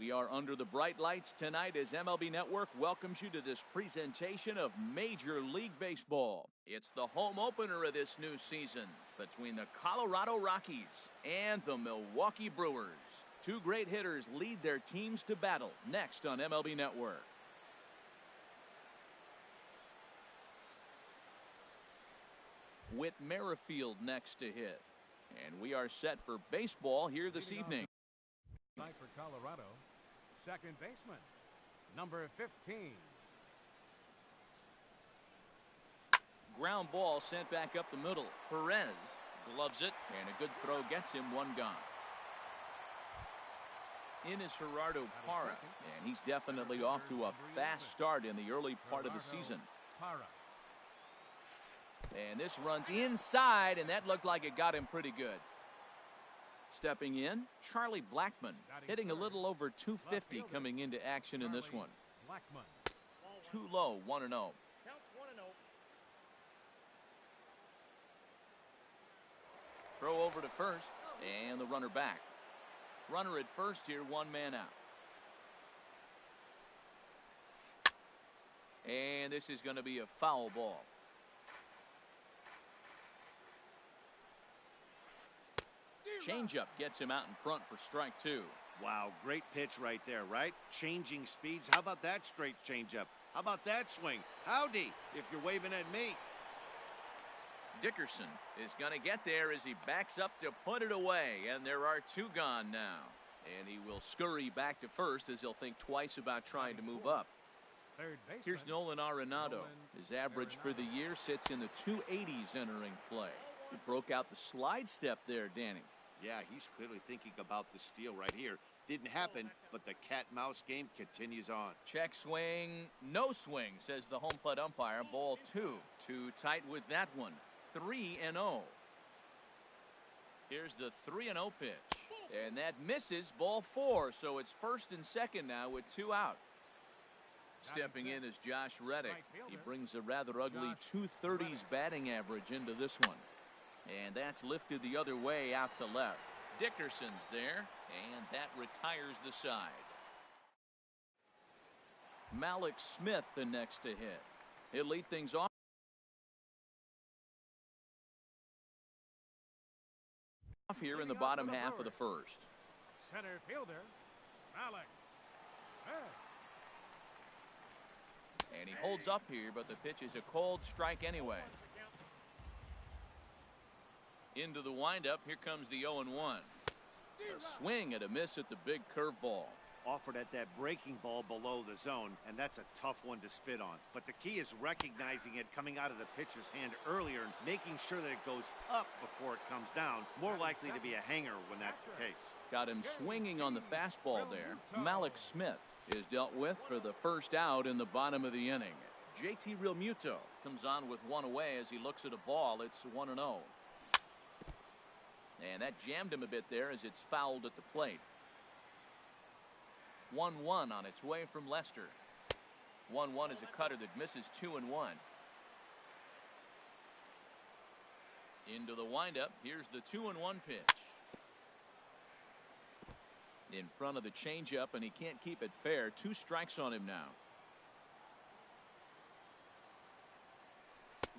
We are under the bright lights tonight as MLB Network welcomes you to this presentation of Major League Baseball. It's the home opener of this new season between the Colorado Rockies and the Milwaukee Brewers. Two great hitters lead their teams to battle next on MLB Network. Whit Merrifield next to hit. And we are set for baseball here this evening. Tonight for Colorado, second baseman, number 15. Ground ball sent back up the middle. Perez gloves it, and a good throw gets him one gone. In is Gerardo Parra, and he's definitely off to a fast start in the early part of the season. And this runs inside, and that looked like it got him pretty good. Stepping in, Charlie Blackmon, hitting a little over 250 coming into action in this one. Too low, 1-0. Throw over to first, and the runner back. Runner at first here, one man out. And this is going to be a foul ball. Changeup gets him out in front for strike two. Wow, great pitch right there, right? Changing speeds. How about that straight changeup? How about that swing? Howdy, if you're waving at me. Dickerson is going to get there as he backs up to put it away, and there are two gone now. And he will scurry back to first as he'll think twice about trying to move up. Here's Nolan Arenado. His average for the year sits in the 280s entering play. He broke out the slide step there, Danny. Yeah, he's clearly thinking about the steal right here. Didn't happen, but the cat-mouse game continues on. Check swing, no swing, says the home plate umpire. Ball two. Too tight with that one. 3-0. Here's the 3-0 pitch. And that misses, ball four. So it's first and second now with two out. Stepping in is Josh Reddick. He brings a rather ugly 230s batting average into this one. And that's lifted the other way out to left. Dickerson's there, and that retires the side. Malik Smith the next to hit. He'll lead things off here in the bottom half of the first. Center fielder, Malik. And he holds up here, but the pitch is a cold strike anyway. Into the windup, here comes the 0-1. A swing and a miss at the big curveball. Offered at that breaking ball below the zone, and that's a tough one to spit on. But the key is recognizing it coming out of the pitcher's hand earlier and making sure that it goes up before it comes down. More likely to be a hanger when that's the case. Got him swinging on the fastball there. Malik Smith is dealt with for the first out in the bottom of the inning. JT Realmuto comes on with one away as he looks at a ball. It's 1-0. And that jammed him a bit there as it's fouled at the plate. 1-1 on its way from Lester. 1-1 is a cutter that misses 2-1. Into the windup. Here's the 2-1 pitch. In front of the changeup, and he can't keep it fair. 2 strikes on him now.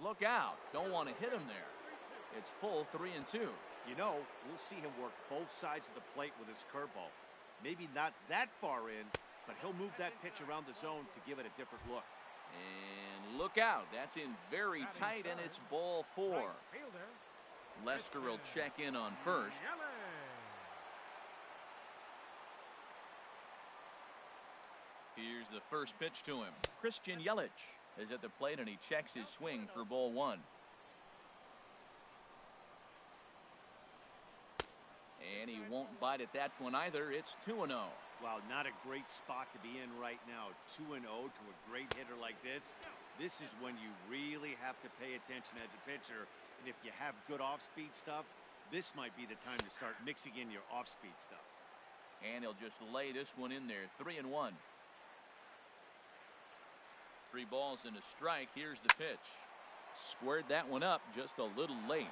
Look out. Don't want to hit him there. It's full 3-2. You know, we'll see him work both sides of the plate with his curveball. Maybe not that far in, but he'll move that pitch around the zone to give it a different look. And look out. That's in very tight, and it's ball 4. Lester will check in on first. Here's the first pitch to him. Christian Yelich is at the plate, and he checks his swing for ball 1. And he won't bite at that one either. It's 2-0. Wow, not a great spot to be in right now. 2-0 to a great hitter like this. This is when you really have to pay attention as a pitcher. And if you have good off-speed stuff, this might be the time to start mixing in your off-speed stuff. And he'll just lay this one in there. 3-1. 3 balls and a strike. Here's the pitch. Squared that one up just a little late.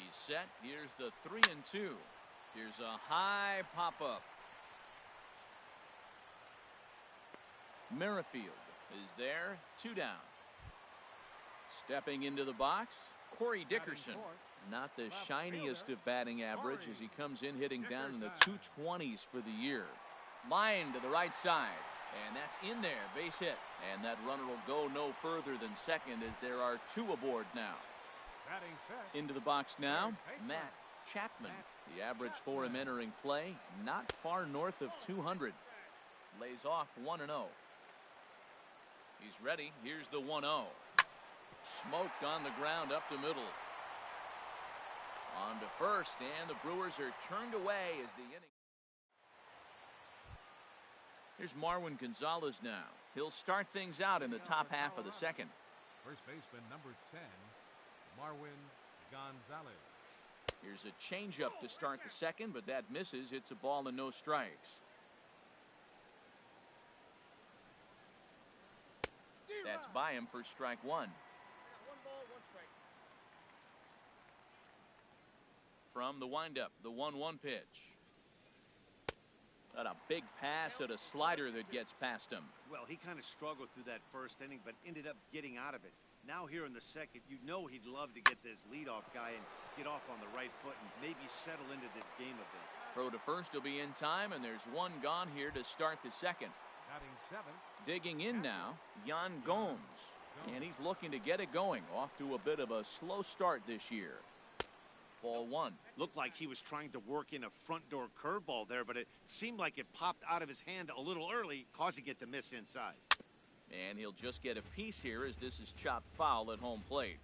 He's set. Here's the 3-2. Here's a high pop-up. Merrifield is there. 2 down. Stepping into the box, Corey Dickerson. Not the shiniest of batting average as he comes in hitting down in the 220s for the year. Line to the right side, and that's in there, base hit. And that runner will go no further than second as there are 2 aboard now. Into the box now, Matt Chapman. The average for him entering play, not far north of 200. Lays off 1-0. He's ready. Here's the 1-0. Smoked on the ground up the middle. On to first, and the Brewers are turned away as the inning. Here's Marwin Gonzalez now. He'll start things out in the top half of the second. First baseman number 10, Marwin Gonzalez. Here's a changeup to start the second, but that misses. It's a ball and no strikes. That's by him for strike 1. 1 ball, 1 strike. From the windup, the 1-1 pitch. And a big pass at a slider that gets past him. Well, he kind of struggled through that first inning, but ended up getting out of it. Now here in the second, you know he'd love to get this leadoff guy and get off on the right foot and maybe settle into this game a bit. Throw to first will be in time, and there's 1 gone here to start the second. Batting 7. Digging in now, Yan Gomes. And he's looking to get it going. Off to a bit of a slow start this year. Ball 1. Looked like he was trying to work in a front door curveball there, but it seemed like it popped out of his hand a little early, causing it to miss inside. And he'll just get a piece here as this is chopped foul at home plate.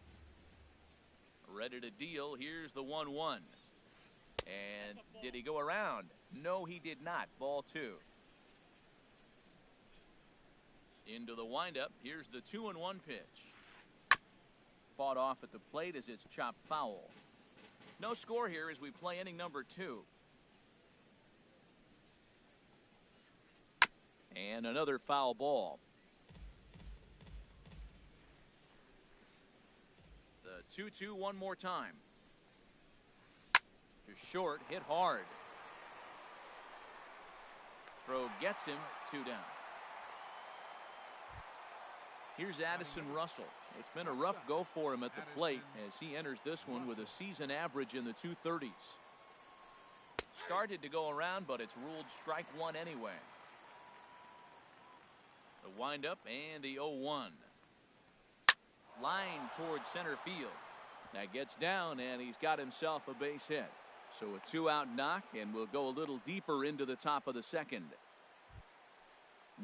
Ready to deal. Here's the 1-1. And did he go around? No, he did not. Ball 2. Into the windup. Here's the 2-1 pitch. Fought off at the plate as it's chopped foul. No score here as we play inning number 2. And another foul ball. The 2-2 one more time. To short, hit hard. Throw gets him. 2 down. Here's Addison Russell. It's been a rough go for him at the plate as he enters this one with a season average in the 230s. Started to go around, but it's ruled strike 1 anyway. The windup and the 0-1. Line towards center field. That gets down, and he's got himself a base hit. So a 2-out knock, and we'll go a little deeper into the top of the second.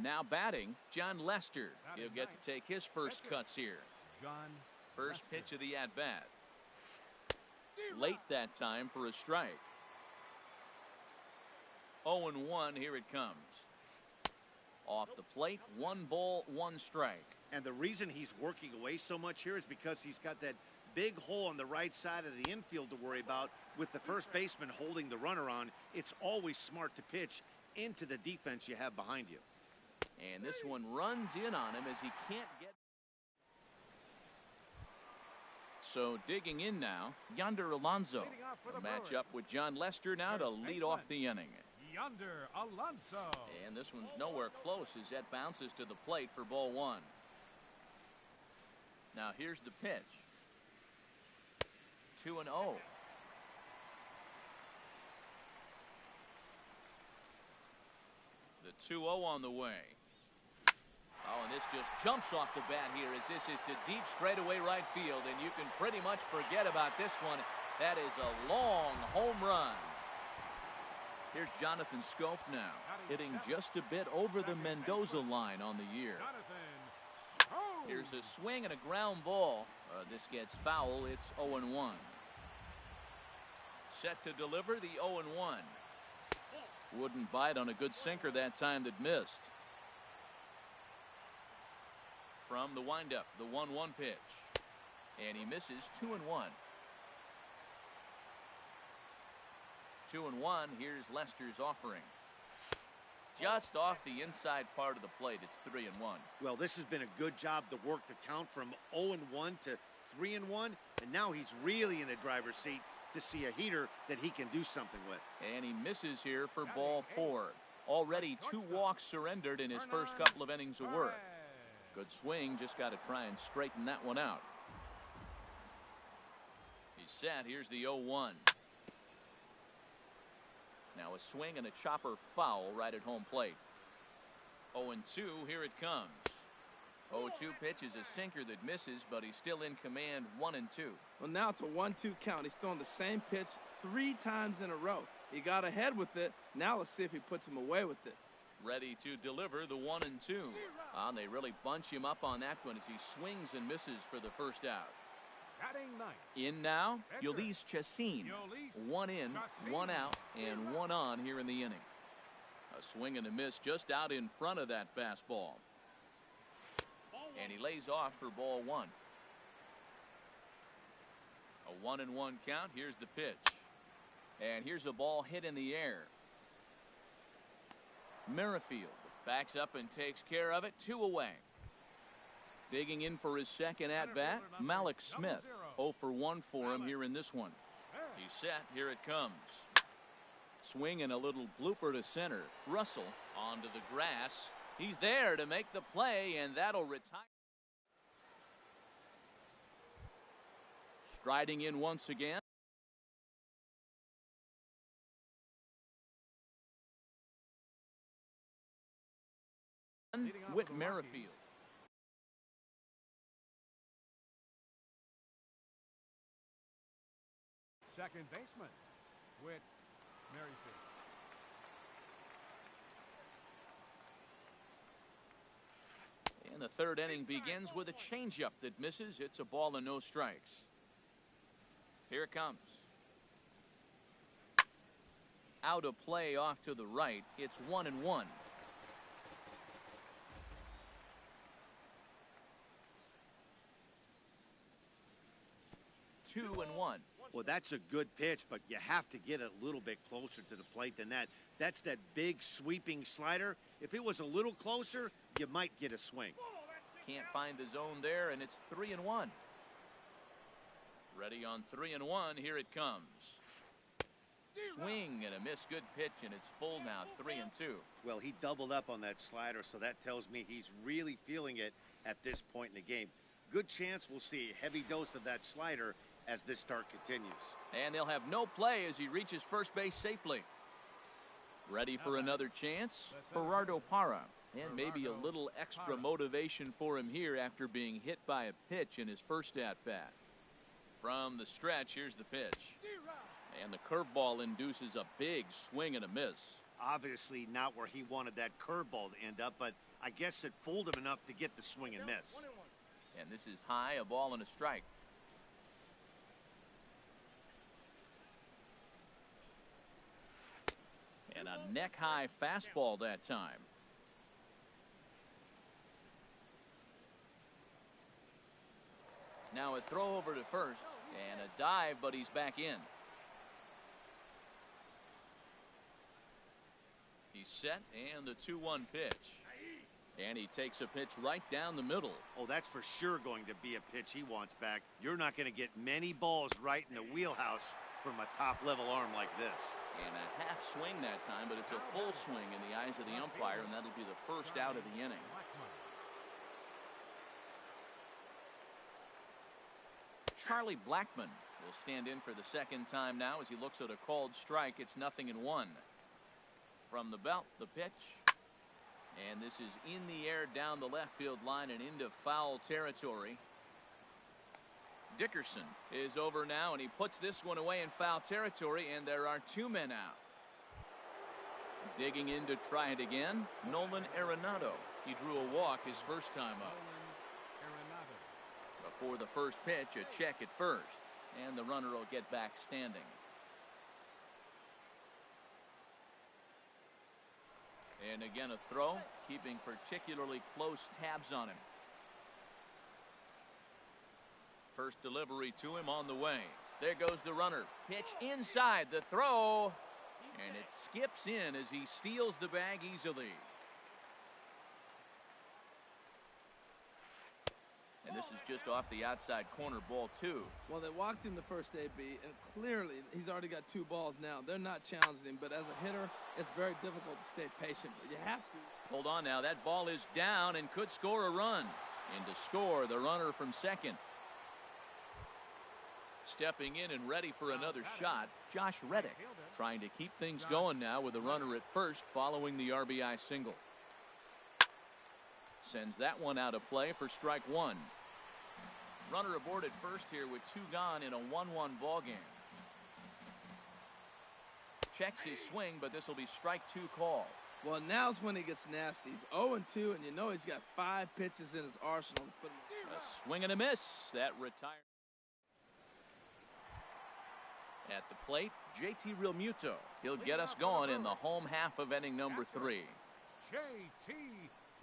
Now batting, John Lester. He'll get to take his first cuts here. First pitch of the at-bat. Late that time for a strike. 0-1, here it comes. Off the plate, 1 ball, 1 strike. And the reason he's working away so much here is because he's got that big hole on the right side of the infield to worry about. With the first baseman holding the runner on, it's always smart to pitch into the defense you have behind you. And this one runs in on him as he can't get. So digging in now, Yonder Alonso. A match up with John Lester now to lead off the inning. Yonder Alonso. And this one's nowhere close as that bounces to the plate for ball 1. Now here's the pitch. 2-0. The 2-0 on the way. Oh, and this just jumps off the bat here as this is to deep straightaway right field, and you can pretty much forget about this one. That is a long home run. Here's Jonathan Scope now, hitting just a bit over the Mendoza line on the year. Here's a swing and a ground ball. This gets foul. It's 0-1. Set to deliver the 0-1. Wouldn't bite on a good sinker that time that missed. From the windup, the 1-1 pitch. And he misses. 2-1. 2-1. Here's Lester's offering. Just off the inside part of the plate. It's 3-1. Well, this has been a good job to work the count from 0-1 to 3-1. And now he's really in the driver's seat to see a heater that he can do something with. And he misses here for ball 4. Already 2 walks surrendered in his first couple of innings of work. Good swing, just got to try and straighten that one out. He's set. Here's the 0-1. Now a swing and a chopper foul right at home plate. 0-2, here it comes. 0-2 pitch is a sinker that misses, but he's still in command. 1-2. Well, now it's a 1-2 count. He's throwing the same pitch 3 times in a row. He got ahead with it. Now let's see if he puts him away with it. Ready to deliver the 1-2. And they really bunch him up on that one as he swings and misses for the first out. Batting ninth. In now, Yolis Chacin. 1 in, 1 out, and 1 on here in the inning. A swing and a miss just out in front of that fastball. And he lays off for ball 1. A 1-1 count. Here's the pitch. And here's a ball hit in the air. Merrifield backs up and takes care of it. 2 away. Digging in for his second at-bat, Malik Smith. 0 for 1 for him here in this one. He's set. Here it comes. Swing and a little blooper to center. Russell onto the grass. He's there to make the play, and that'll retire. Striding in once again. Whit Merrifield. Second baseman, Whit Merrifield. And the third inning begins with a changeup that misses. It's a ball and no strikes. Here it comes. Out of play off to the right. It's 1-1. Two and 1. Well, that's a good pitch, but you have to get a little bit closer to the plate than that. That's that big sweeping slider. If it was a little closer, you might get a swing. Can't find the zone there, and it's 3-1. Ready on 3-1. Here it comes. Swing and a miss. Good pitch, and it's full now. 3-2. Well, he doubled up on that slider, so that tells me he's really feeling it at this point in the game. Good chance we'll see a heavy dose of that slider as this start continues. And they'll have no play as he reaches first base safely. Ready for another chance? Gerardo Parra. And maybe a little extra motivation for him here after being hit by a pitch in his first at-bat. From the stretch, here's the pitch. And the curveball induces a big swing and a miss. Obviously not where he wanted that curveball to end up, but I guess it fooled him enough to get the swing and miss. And this is high, a ball and a strike. And a neck-high fastball that time. Now a throw over to first and a dive, but he's back in. He's set, and the 2-1 pitch. And he takes a pitch right down the middle. Oh, that's for sure going to be a pitch he wants back. You're not going to get many balls right in the wheelhouse from a top-level arm like this. And a half swing that time, but it's a full swing in the eyes of the umpire, and that'll be the first out of the inning. Charlie Blackmon will stand in for the second time now as he looks at a called strike. It's 0-1. From the belt, the pitch. And this is in the air down the left field line and into foul territory. Dickerson is over now, and he puts this one away in foul territory, and there are 2 men out. Digging in to try it again, Nolan Arenado. He drew a walk his first time up. Before the first pitch, a check at first, and the runner will get back standing. And again, a throw, keeping particularly close tabs on him. First delivery to him on the way. There goes the runner. Pitch inside, the throw, and it skips in as he steals the bag easily. And this is just off the outside corner, ball 2. Well, they walked him the first AB, and clearly he's already got 2 balls now. They're not challenging him, but as a hitter, it's very difficult to stay patient. But you have to. Hold on now. That ball is down and could score a run. And to score, the runner from second. Stepping in and ready for another shot, Josh Reddick, trying to keep things going now with a runner at first following the RBI single. Sends that one out of play for strike 1. Runner aboard at first here with 2 gone in a 1-1 ball game. Checks his swing, but this will be strike 2 call. Well, now's when he gets nasty. He's 0-2, and you know he's got 5 pitches in his arsenal to put him. A swing and a miss. That retired. At the plate, JT Realmuto. He'll get us going in the home half of inning number 3. JT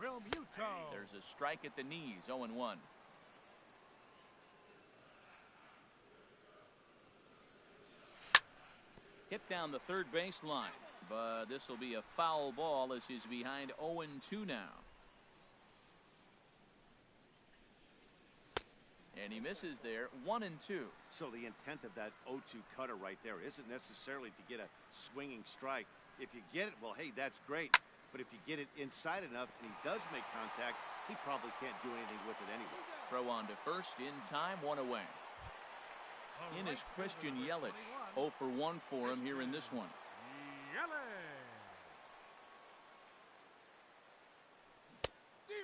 Realmuto. There's a strike at the knees, 0-1. Hit down the third base line, but this will be a foul ball as he's behind 0-2 now. And he misses there, 1-2. So the intent of that 0-2 cutter right there isn't necessarily to get a swinging strike. If you get it, well, hey, that's great. But if you get it inside enough and he does make contact, he probably can't do anything with it anyway. Throw on to first, in time, 1 away. In is Christian Yelich. 0 for 1 for him here in this one.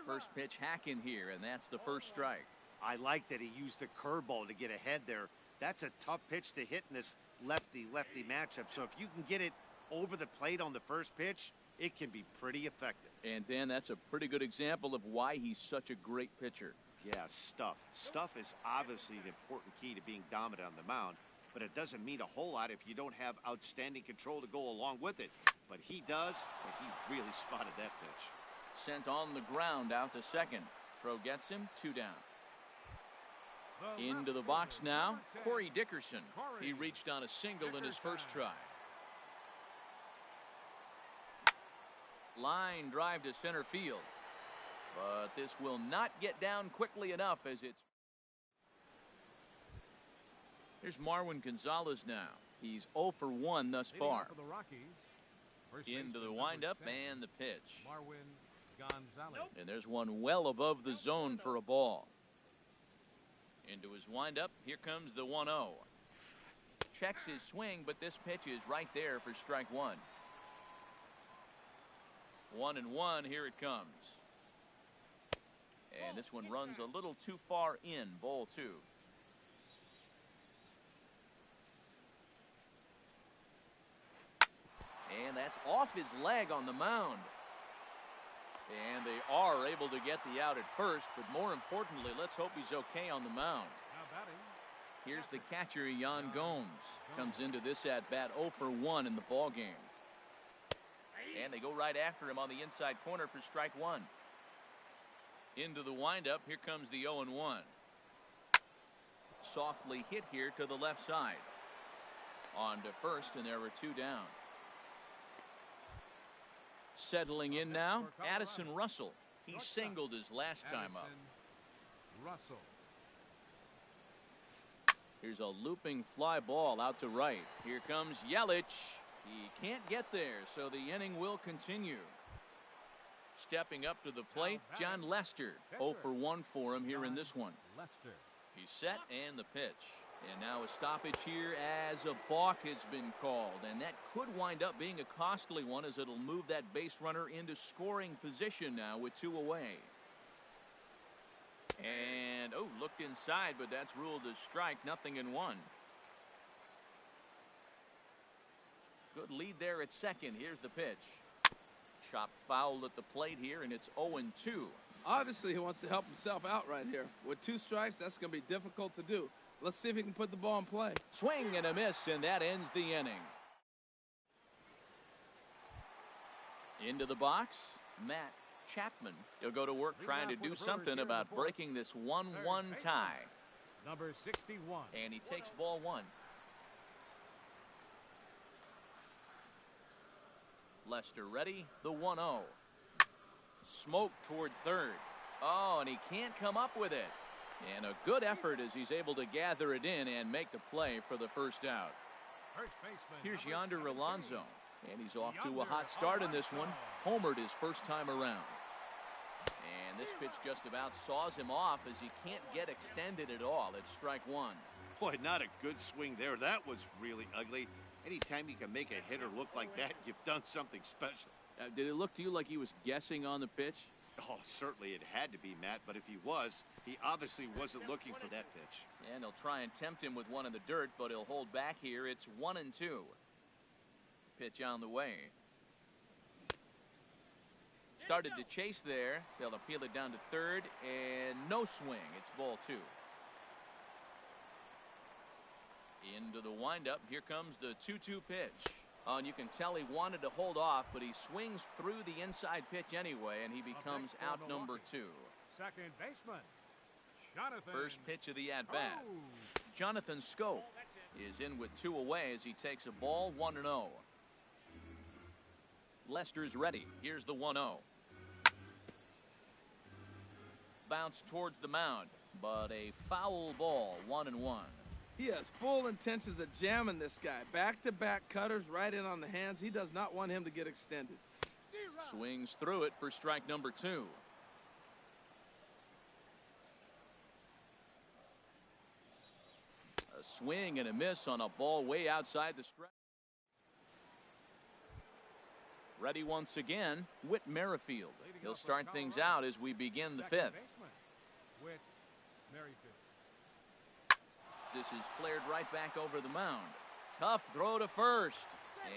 First pitch hack in here, and that's the first strike. I like that he used the curveball to get ahead there. That's a tough pitch to hit in this lefty-lefty matchup. So if you can get it over the plate on the first pitch, it can be pretty effective. And Dan, that's a pretty good example of why he's such a great pitcher. Yeah, stuff. Stuff is obviously the important key to being dominant on the mound, but it doesn't mean a whole lot if you don't have outstanding control to go along with it. But he does, and he really spotted that pitch. Sent on the ground out to second. Throw gets him, 2 down. Into the box now, Corey Dickerson. He reached on a single in his first try. Line drive to center field. But this will not get down quickly enough as it's... Here's Marwin Gonzalez now. He's 0 for 1 thus far. Into the windup and the pitch. And there's one well above the zone for a ball. Into his windup, here comes the 1-0. Checks his swing, but this pitch is right there for strike 1. 1-1, here it comes. And this one runs a little too far in, ball 2. And that's off his leg on the mound. And they are able to get the out at first, but more importantly, let's hope he's okay on the mound. Here's the catcher, Yan Gomes. Comes into this at-bat 0 for 1 in the ball game. And they go right after him on the inside corner for strike 1. Into the windup, here comes the 0-1. Softly hit here to the left side. On to first, and there were 2 down. Settling in now, Addison Russell. He singled his last time up. Here's a looping fly ball out to right. Here comes Yelich. He can't get there, so the inning will continue. Stepping up to the plate, John Lester. 0 for 1 for him here in this one. He's set and the pitch. And now a stoppage here as a balk has been called. And that could wind up being a costly one as it'll move that base runner into scoring position now with 2 away. And, looked inside, but that's ruled a strike, 0-1. Good lead there at second. Here's the pitch. Chopped foul at the plate here, and it's 0-2. Obviously, he wants to help himself out right here. With 2 strikes, that's going to be difficult to do. Let's see if he can put the ball in play. Swing and a miss, and that ends the inning. Into the box, Matt Chapman. He'll go to work trying to do something about breaking this 1-1 tie. Number 61. And he takes ball 1. Lester ready, the 1-0. Smoke toward third. Oh, and he can't come up with it. And a good effort as he's able to gather it in and make the play for the first out. First baseman. Here's number Yonder 17. Alonso, and he's off to a hot start in this one. Homered his first time around. And this pitch just about saws him off as he can't get extended at all. It's strike one. Boy, not a good swing there. That was really ugly. Anytime you can make a hitter look like that, you've done something special. Did it look to you like he was guessing on the pitch? Oh, certainly it had to be, Matt, but if he was, he obviously wasn't looking for that pitch. And he'll try and tempt him with one in the dirt, but he'll hold back here. It's 1-2. Pitch on the way. Started to chase there. They'll appeal it down to third, and no swing. It's ball two. Into the windup. Here comes the 2-2 pitch. And you can tell he wanted to hold off, but he swings through the inside pitch anyway, and he becomes out number two. Second baseman. Jonathan. First pitch of the at-bat. Jonathan Scope is in with two away as he takes a ball 1-0. Lester's ready. Here's the 1-0. Bounce towards the mound, but a foul ball, 1-1. He has full intentions of jamming this guy. Back-to-back cutters right in on the hands. He does not want him to get extended. Swings through it for strike number two. A swing and a miss on a ball way outside the strike. Ready once again, Whit Merrifield. He'll start things out as we begin the fifth. Whit Merrifield. This is flared right back over the mound. Tough throw to first.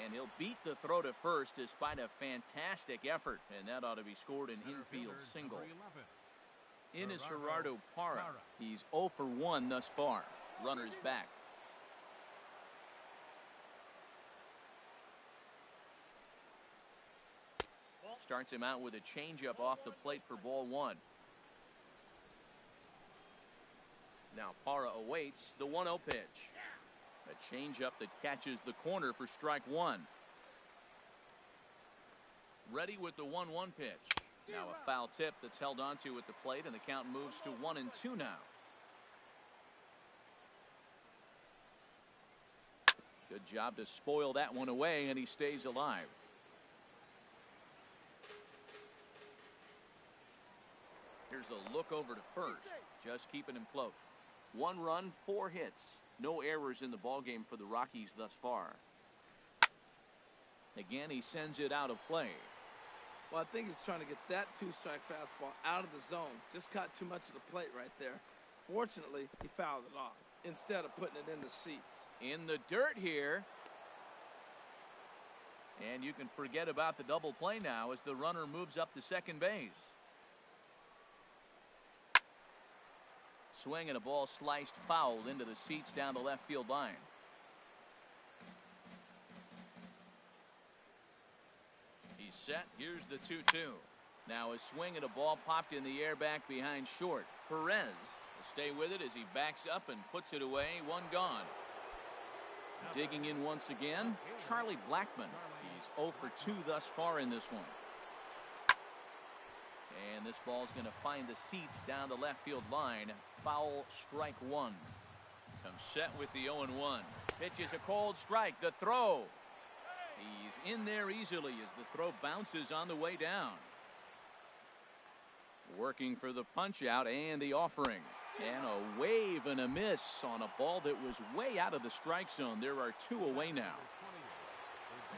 And he'll beat the throw to first despite a fantastic effort. And that ought to be scored an infield single. In is Gerardo Parra. He's 0 for 1 thus far. Runners back. Starts him out with a changeup off the plate for ball one. Now Parra awaits the 1-0 pitch. A changeup that catches the corner for strike one. Ready with the 1-1 pitch. Now a foul tip that's held onto at the plate, and the count moves to 1-2 now. Good job to spoil that one away, and he stays alive. Here's a look over to first, just keeping him close. 1 run, 4 hits. No errors in the ballgame for the Rockies thus far. Again, he sends it out of play. Well, I think he's trying to get that two-strike fastball out of the zone. Just caught too much of the plate right there. Fortunately, he fouled it off instead of putting it in the seats. In the dirt here. And you can forget about the double play now as the runner moves up to second base. Swing and a ball sliced foul into the seats down the left field line. He's set. Here's the 2-2. Now a swing and a ball popped in the air back behind short. Perez will stay with it as he backs up and puts it away. One gone. Digging in once again, Charlie Blackmon. He's 0 for 2 thus far in this one. And this ball's going to find the seats down the left field line. Foul, strike one. Comes set with the 0-1. Pitch is a cold strike. The throw. He's in there easily as the throw bounces on the way down. Working for the punch out and the offering. And a wave and a miss on a ball that was way out of the strike zone. There are 2 away now.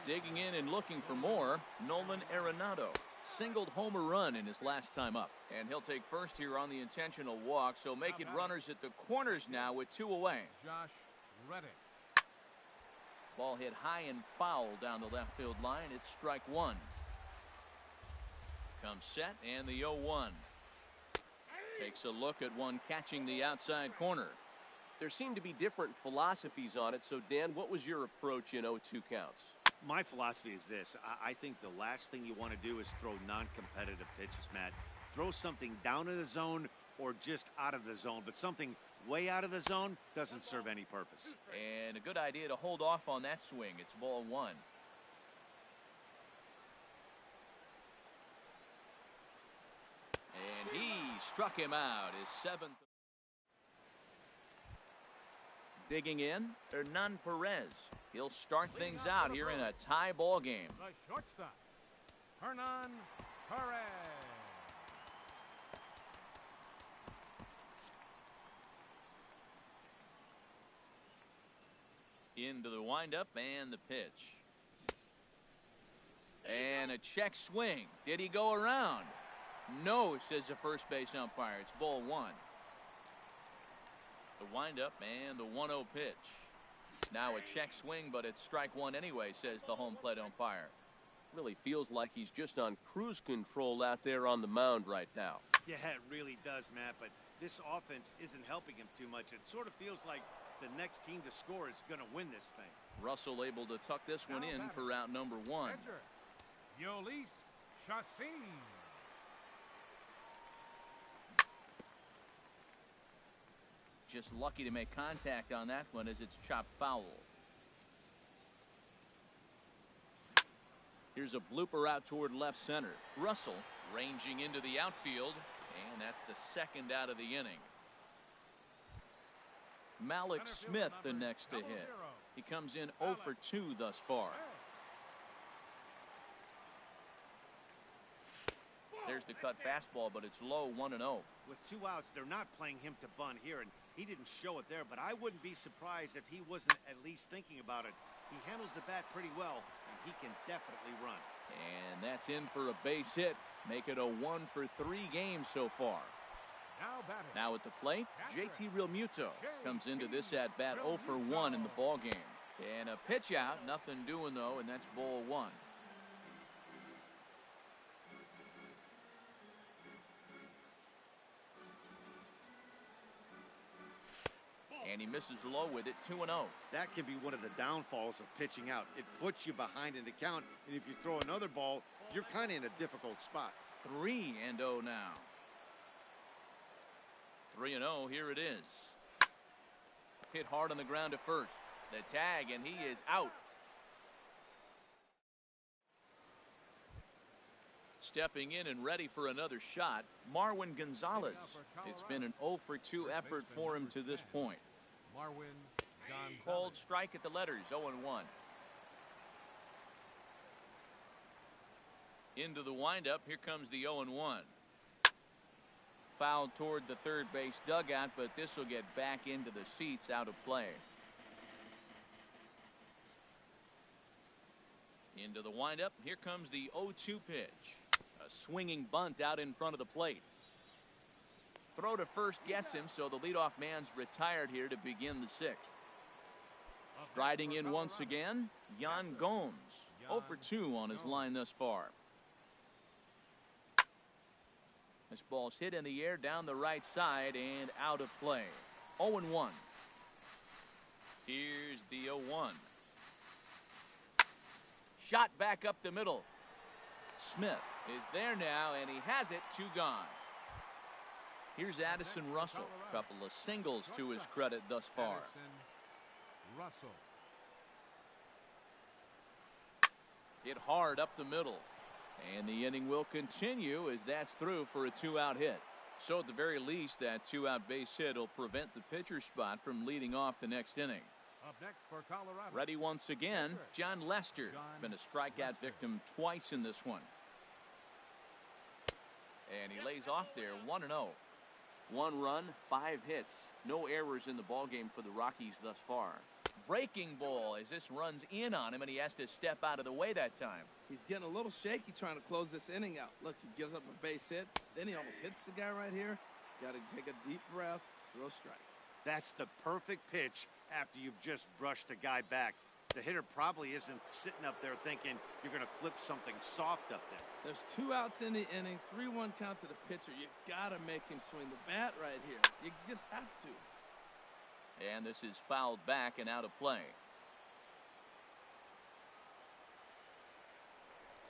Digging in and looking for more, Nolan Arenado. Singled homer run in his last time up. And he'll take first here on the intentional walk, so make it runners at the corners now with 2 away. Josh Reddick. Ball hit high and foul down the left field line. It's strike one. Comes set and the 0-1. Takes a look at one catching the outside corner. There seem to be different philosophies on it. So, Dan, what was your approach in 0-2 counts? My philosophy is this. I think the last thing you want to do is throw non-competitive pitches, Matt. Throw something down in the zone or just out of the zone, but something way out of the zone doesn't serve any purpose. And a good idea to hold off on that swing. It's ball one. And he struck him out. His 7th. Digging in, Hernan Perez. He'll start things out here in a tie ball game. The shortstop, Hernan Perez. Into the windup and the pitch. And a check swing. Did he go around? No, says the first base umpire. It's ball one. The windup and the 1-0 pitch. Now a check swing, but it's strike one anyway, says the home plate umpire. Really feels like he's just on cruise control out there on the mound right now. Yeah, it really does, Matt, but this offense isn't helping him too much. It sort of feels like the next team to score is going to win this thing. Russell able to tuck this one in for out number one. Pitcher, Yolis Chassin. Just lucky to make contact on that one as it's chopped foul. Here's a blooper out toward left center. Russell ranging into the outfield, and that's the second out of the inning. Malik Smith the next to hit. He comes in 0 for 2 thus far. There's the cut fastball, but it's low, 1-0. With 2 outs, they're not playing him to bunt here, and he didn't show it there, but I wouldn't be surprised if he wasn't at least thinking about it. He handles the bat pretty well, and he can definitely run. And that's in for a base hit. Make it a 1 for 3 games so far. Now at the plate, JT Realmuto comes into this at bat 0 for 1 in the ball game. And a pitch out, nothing doing though, and that's ball one. And he misses low with it, 2-0. That can be one of the downfalls of pitching out. It puts you behind in the count, and if you throw another ball, you're kind of in a difficult spot. 3-0 now. 3-0, here it is. Hit hard on the ground to first. The tag, and he is out. Stepping in and ready for another shot, Marwin Gonzalez. It's been an 0 for 2 effort for him to this point. Marwin Gonzalez. Called strike at the letters, 0-1. Into the windup, here comes the 0-1. Fouled toward the third base dugout, but this will get back into the seats, out of play. Into the windup, here comes the 0-2 pitch. A swinging bunt out in front of the plate. Throw to first gets him, so the leadoff man's retired here to begin the sixth. Striding in once again, Yan Gomes. 0 for 2 on his line thus far. This ball's hit in the air down the right side and out of play. 0-1. Here's the 0-1. Shot back up the middle. Smith is there now, and he has it, 2 gone. Here's Addison Russell. Couple of singles to his credit thus far. Russell. Hit hard up the middle. And the inning will continue as that's through for a 2-out hit. So at the very least, that 2-out base hit will prevent the pitcher spot from leading off the next inning. Up next for Colorado. Ready once again, John Lester. Been a strikeout victim twice in this one. And he lays off there, 1-0. 1 run, 5 hits. No errors in the ballgame for the Rockies thus far. Breaking ball as this runs in on him, and he has to step out of the way that time. He's getting a little shaky trying to close this inning out. Look, he gives up a base hit. Then he almost hits the guy right here. Got to take a deep breath, throw strikes. That's the perfect pitch after you've just brushed a guy back. The hitter probably isn't sitting up there thinking you're going to flip something soft up there. There's 2 outs in the inning, 3-1 count to the pitcher. You got to make him swing the bat right here. You just have to. And this is fouled back and out of play.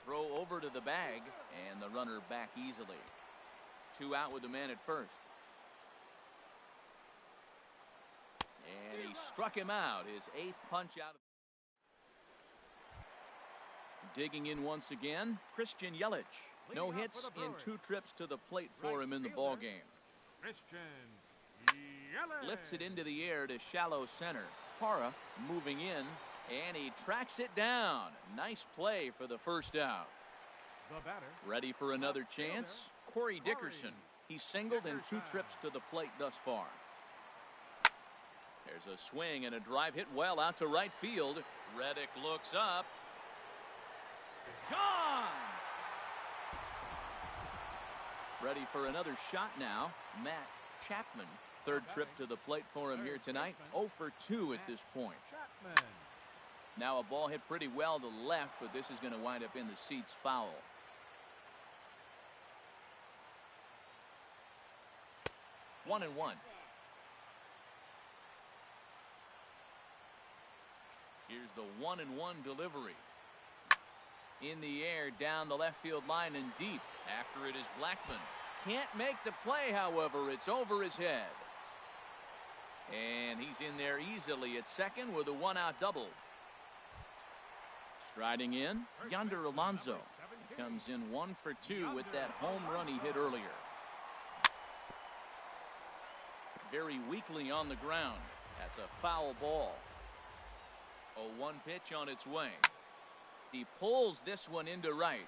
Throw over to the bag, and the runner back easily. 2 out with the man at first. And he struck him out, his 8th punch out. Digging in once again, Christian Yelich. No hits in 2 trips to the plate for him in the ballgame. Christian Lifts it into the air to shallow center. Parra moving in, and he tracks it down. Nice play for the first out. The batter. Ready for another chance? Corey Dickerson. He's singled in 2 trips to the plate thus far. There's a swing and a drive hit well out to right field. Reddick looks up. Gone! Ready for another shot now. Matt Chapman. 3rd trip to the plate for him here tonight. 0 for 2 at this point. Now a ball hit pretty well to left, but this is going to wind up in the seats foul. One and one. Here's the 1-1 delivery. In the air, down the left field line and deep. After it is Blackman. Can't make the play, however. It's over his head. And he's in there easily at second with a 1-out double. Striding in, Yonder Alonso. He comes in 1 for 2 with that home run he hit earlier. Very weakly on the ground. That's a foul ball. A 1 pitch on its way. He pulls this one into right.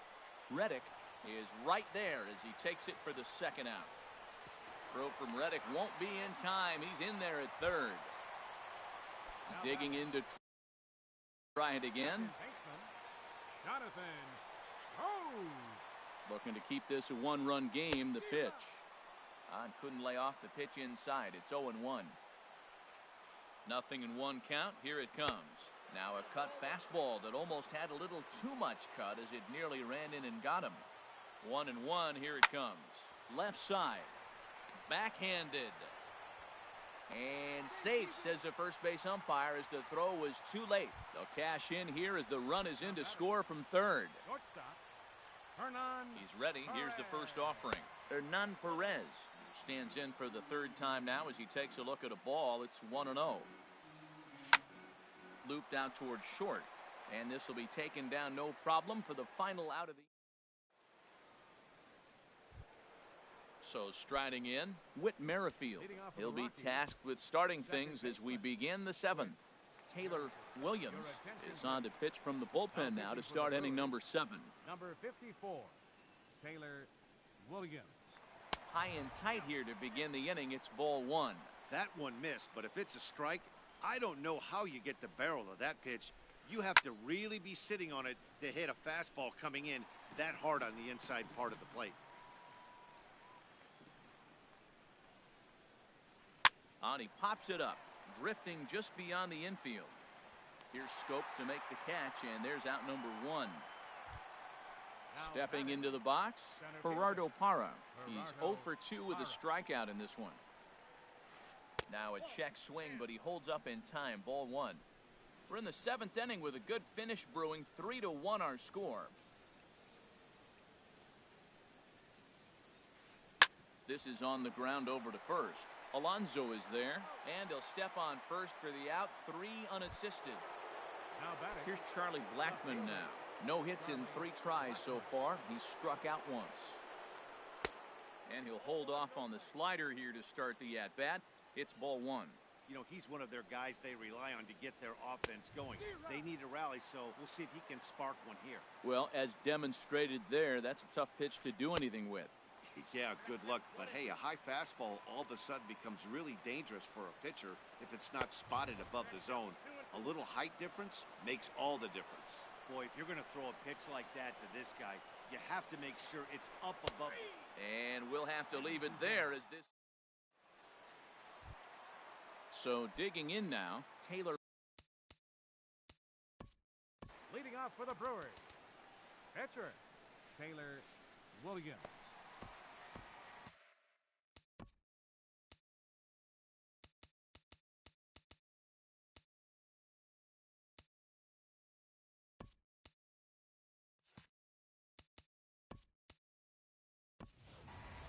Reddick is right there as he takes it for the 2nd out. Throw from Reddick won't be in time. He's in there at 3rd. Digging into. Try it again. Jonathan. Oh! Looking to keep this a 1-run game. The pitch. Couldn't lay off the pitch inside. It's 0-1. 0-1 count. Here it comes. Now a cut fastball that almost had a little too much cut as it nearly ran in and got him. 1-1. Here it comes. Left side. Backhanded. And safe, says the first base umpire, as the throw was too late. They'll cash in here as the run is in to score from 3rd. He's ready. Here's the first offering. Hernan Perez stands in for the 3rd time now as he takes a look at a ball. It's 1-0. Looped out towards short. And this will be taken down no problem for the final out of the. So striding in, Whit Merrifield. He'll be tasked with starting things as we begin the 7th. Taylor Williams is on to pitch from the bullpen now to start inning number 7. Number 54, Taylor Williams. High and tight here to begin the inning. It's ball 1. That one missed, but if it's a strike, I don't know how you get the barrel of that pitch. You have to really be sitting on it to hit a fastball coming in that hard on the inside part of the plate. He pops it up, drifting just beyond the infield. Here's Scope to make the catch, and there's out number 1. Stepping into the box, Gerardo Parra. He's 0 for 2 with a strikeout in this one. Now a check swing, but he holds up in time. Ball 1. We're in the 7th inning with a good finish brewing. 3-1 our score. This is on the ground over to first. Alonso is there, and he'll step on first for the out. 3 unassisted. Here's Charlie Blackman now. No hits in 3 tries so far. He's struck out once. And he'll hold off on the slider here to start the at-bat. It's ball 1. You know, he's one of their guys they rely on to get their offense going. They need a rally, so we'll see if he can spark one here. Well, as demonstrated there, that's a tough pitch to do anything with. Yeah, good luck. But, hey, a high fastball all of a sudden becomes really dangerous for a pitcher if it's not spotted above the zone. A little height difference makes all the difference. Boy, if you're going to throw a pitch like that to this guy, you have to make sure it's up above. And we'll have to leave it there as this. So digging in now, Taylor. Leading off for the Brewers, pitcher Taylor Williams.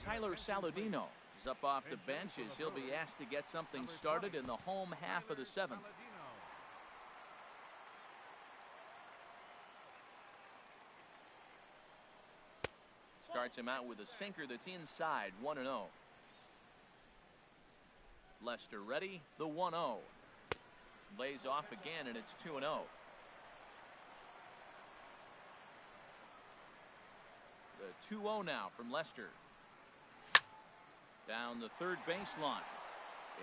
Tyler Saladino is up off the bench as he'll be asked to get something started in the home half of the 7th. Starts him out with a sinker that's inside. 1-0. Lester ready, the 1-0. Lays off again, and it's 2-0. The 2-0 now from Lester. Down the third baseline.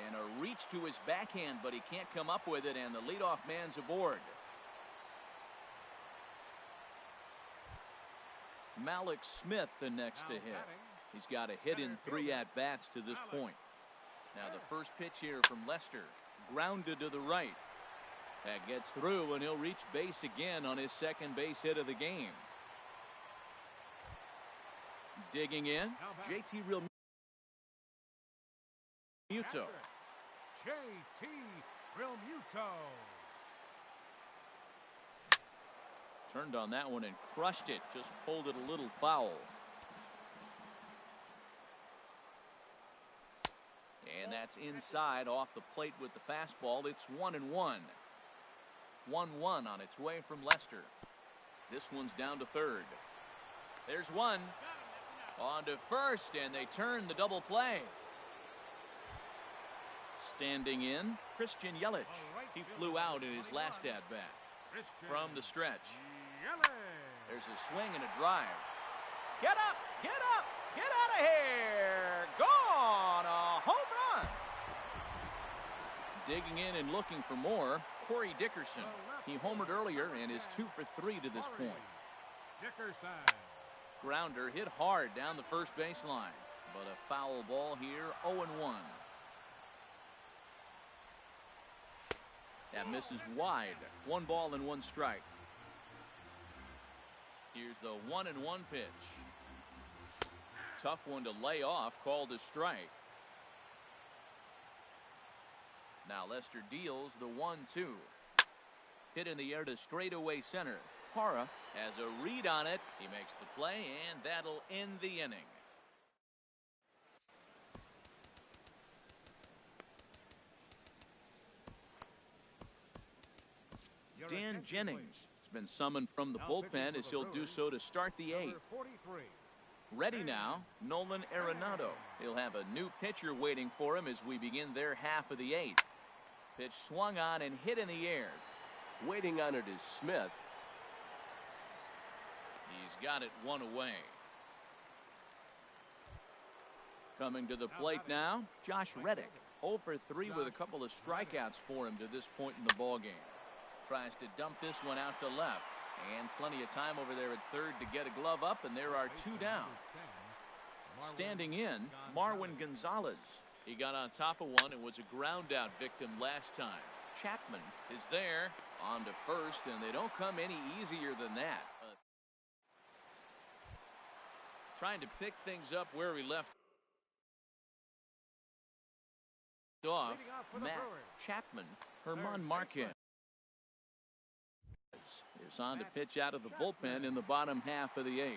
And a reach to his backhand, but he can't come up with it, and the leadoff man's aboard. Malik Smith the next to hit. He's got a hit in 3 at-bats to this point. Now the first pitch here from Lester. Grounded to the right. That gets through, and he'll reach base again on his second base hit of the game. Digging in, JT Realmuto. JT Realmuto. Turned on that one and crushed it. Just pulled it a little foul. And that's inside off the plate with the fastball. It's 1-1. 1-1 on its way from Lester. This one's down to third. There's one. On to first, and they turn the double play. Standing in, Christian Yelich. He flew out in his last at-bat. From the stretch. There's a swing and a drive. Get up! Get up! Get out of here! Gone! A home run! Digging in and looking for more, Corey Dickerson. He homered earlier and is 2 for 3 to this point. Dickerson. Grounder hit hard down the first baseline, but a foul ball here, 0-1. That misses wide. 1 ball and 1 strike. Here's the 1-1 pitch. Tough one to lay off, called a strike. Now Lester deals the 1-2. Hit in the air to straightaway center. Parra has a read on it. He makes the play, and that'll end the inning. Dan Jennings has been summoned from the bullpen as he'll do so to start the 8th. Ready now, Nolan Arenado. He'll have a new pitcher waiting for him as we begin their half of the 8th. Pitch swung on and hit in the air. Waiting on it is Smith. He's got it 1 away. Coming to the plate now, Josh Reddick. 0 for 3 with a couple of strikeouts for him to this point in the ballgame. Tries to dump this one out to left. And plenty of time over there at third to get a glove up, and there are 2 down. Standing in, Marwin Gonzalez. He got on top of one and was a ground out victim last time. Chapman is there on to first, and they don't come any easier than that. Trying to pick things up where we left off. Matt Chapman, Herman Marquez is on to pitch out of the bullpen in the bottom half of the 8th.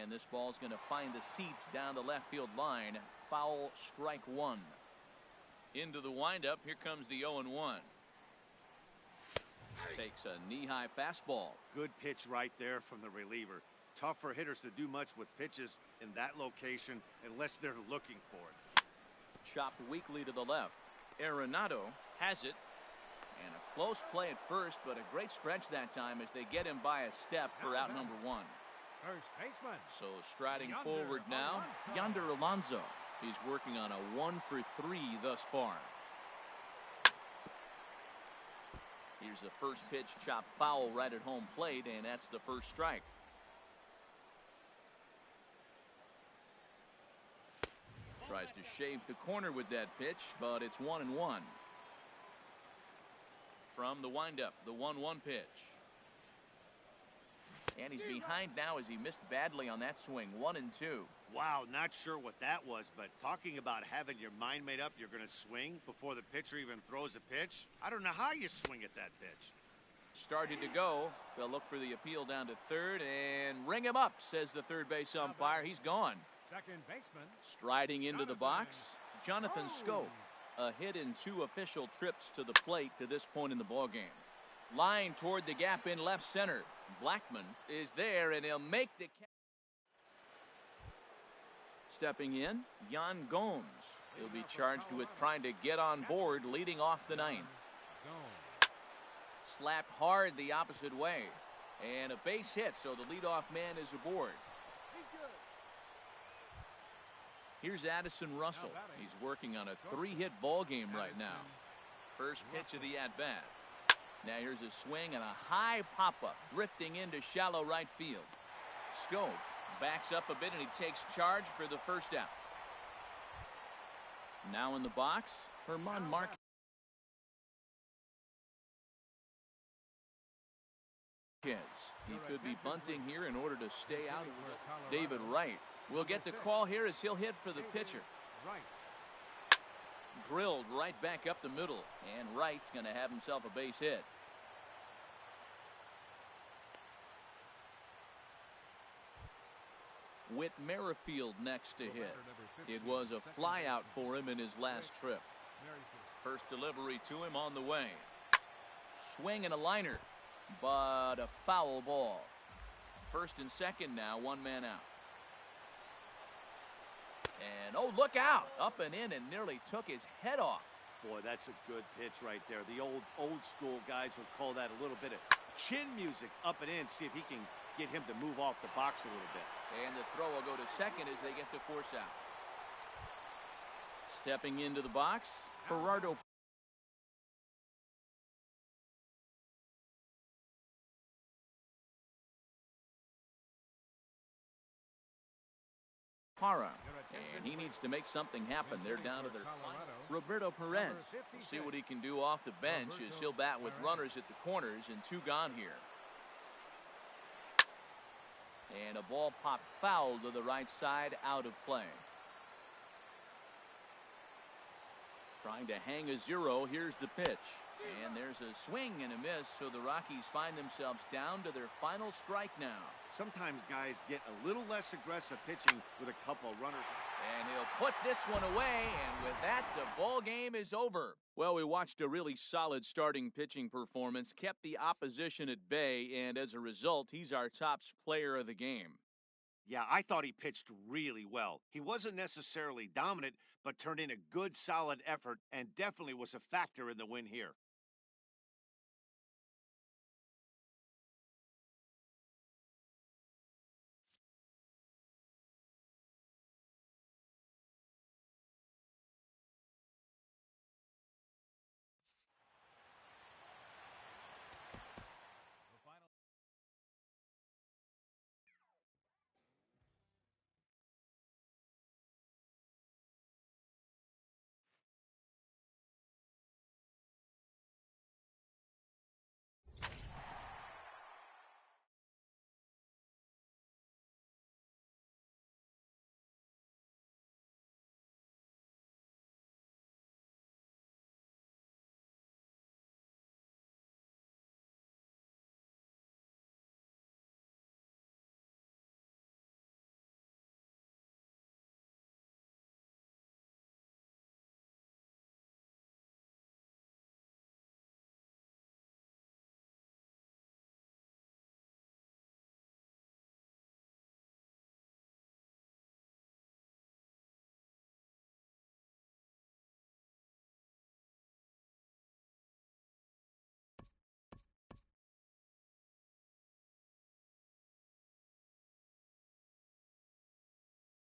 And this ball's going to find the seats down the left field line. Foul, strike 1. Into the windup. Here comes the 0-1. Takes a knee-high fastball. Good pitch right there from the reliever. Tough for hitters to do much with pitches in that location unless they're looking for it. Chopped weakly to the left. Arenado has it. And a close play at first, but a great stretch that time as they get him by a step for out number 1. First baseman. So striding forward now, Yonder Alonso. He's working on a 1 for 3 thus far. Here's the first pitch, chopped foul right at home plate, and that's the first strike. Tries to shave the corner with that pitch, but it's 1-1. From the windup, the 1-1 pitch. And he's behind now as he missed badly on that swing. 1-2. Wow, not sure what that was, but talking about having your mind made up you're going to swing before the pitcher even throws a pitch. I don't know how you swing at that pitch. Started to go. They'll look for the appeal down to third and ring him up, says the third base umpire. He's gone. Second baseman. Striding into the box, Jonathan Scope. A hit in 2 official trips to the plate to this point in the ballgame. Line toward the gap in left center. Blackman is there, and he'll make the catch. Stepping in, Jan Gomes. He'll be charged with trying to get on board, leading off the ninth. Slapped hard the opposite way. And a base hit, so the leadoff man is aboard. Here's Addison Russell. He's working on a 3-hit ball game right now. First pitch of the at-bat. Now here's a swing and a high pop-up, drifting into shallow right field. Scope backs up a bit and he takes charge for the first out. Now in the box, Herman Marquez. He could be bunting here in order to stay out of it. David Wright will get the call here as he'll hit for the pitcher. Drilled right back up the middle, and Wright's going to have himself a base hit. Whit Merrifield next to hit. It was a flyout for him in his last trip. First delivery to him on the way. Swing and a liner, but a foul ball. First and second now, one man out. And oh, look out, up and in and nearly took his head off. Boy, that's a good pitch right there. The old school guys would call that a little bit of chin music, up and in, see if he can get him to move off the box a little bit. And the throw will go to second as they get to force out. Stepping into the box, Gerardo Parra. And he needs to make something happen. They're down to their final. Roberto Perez. We'll see what he can do off the bench as he'll bat with runners at the corners and 2 gone here. And a ball popped foul to the right side, out of play. Trying to hang a 0. Here's the pitch. And there's a swing and a miss, so the Rockies find themselves down to their final strike now. Sometimes guys get a little less aggressive pitching with a couple of runners. And he'll put this one away, and with that, the ball game is over. Well, we watched a really solid starting pitching performance, kept the opposition at bay, and as a result, he's our top player of the game. Yeah, I thought he pitched really well. He wasn't necessarily dominant, but turned in a good, solid effort and definitely was a factor in the win here.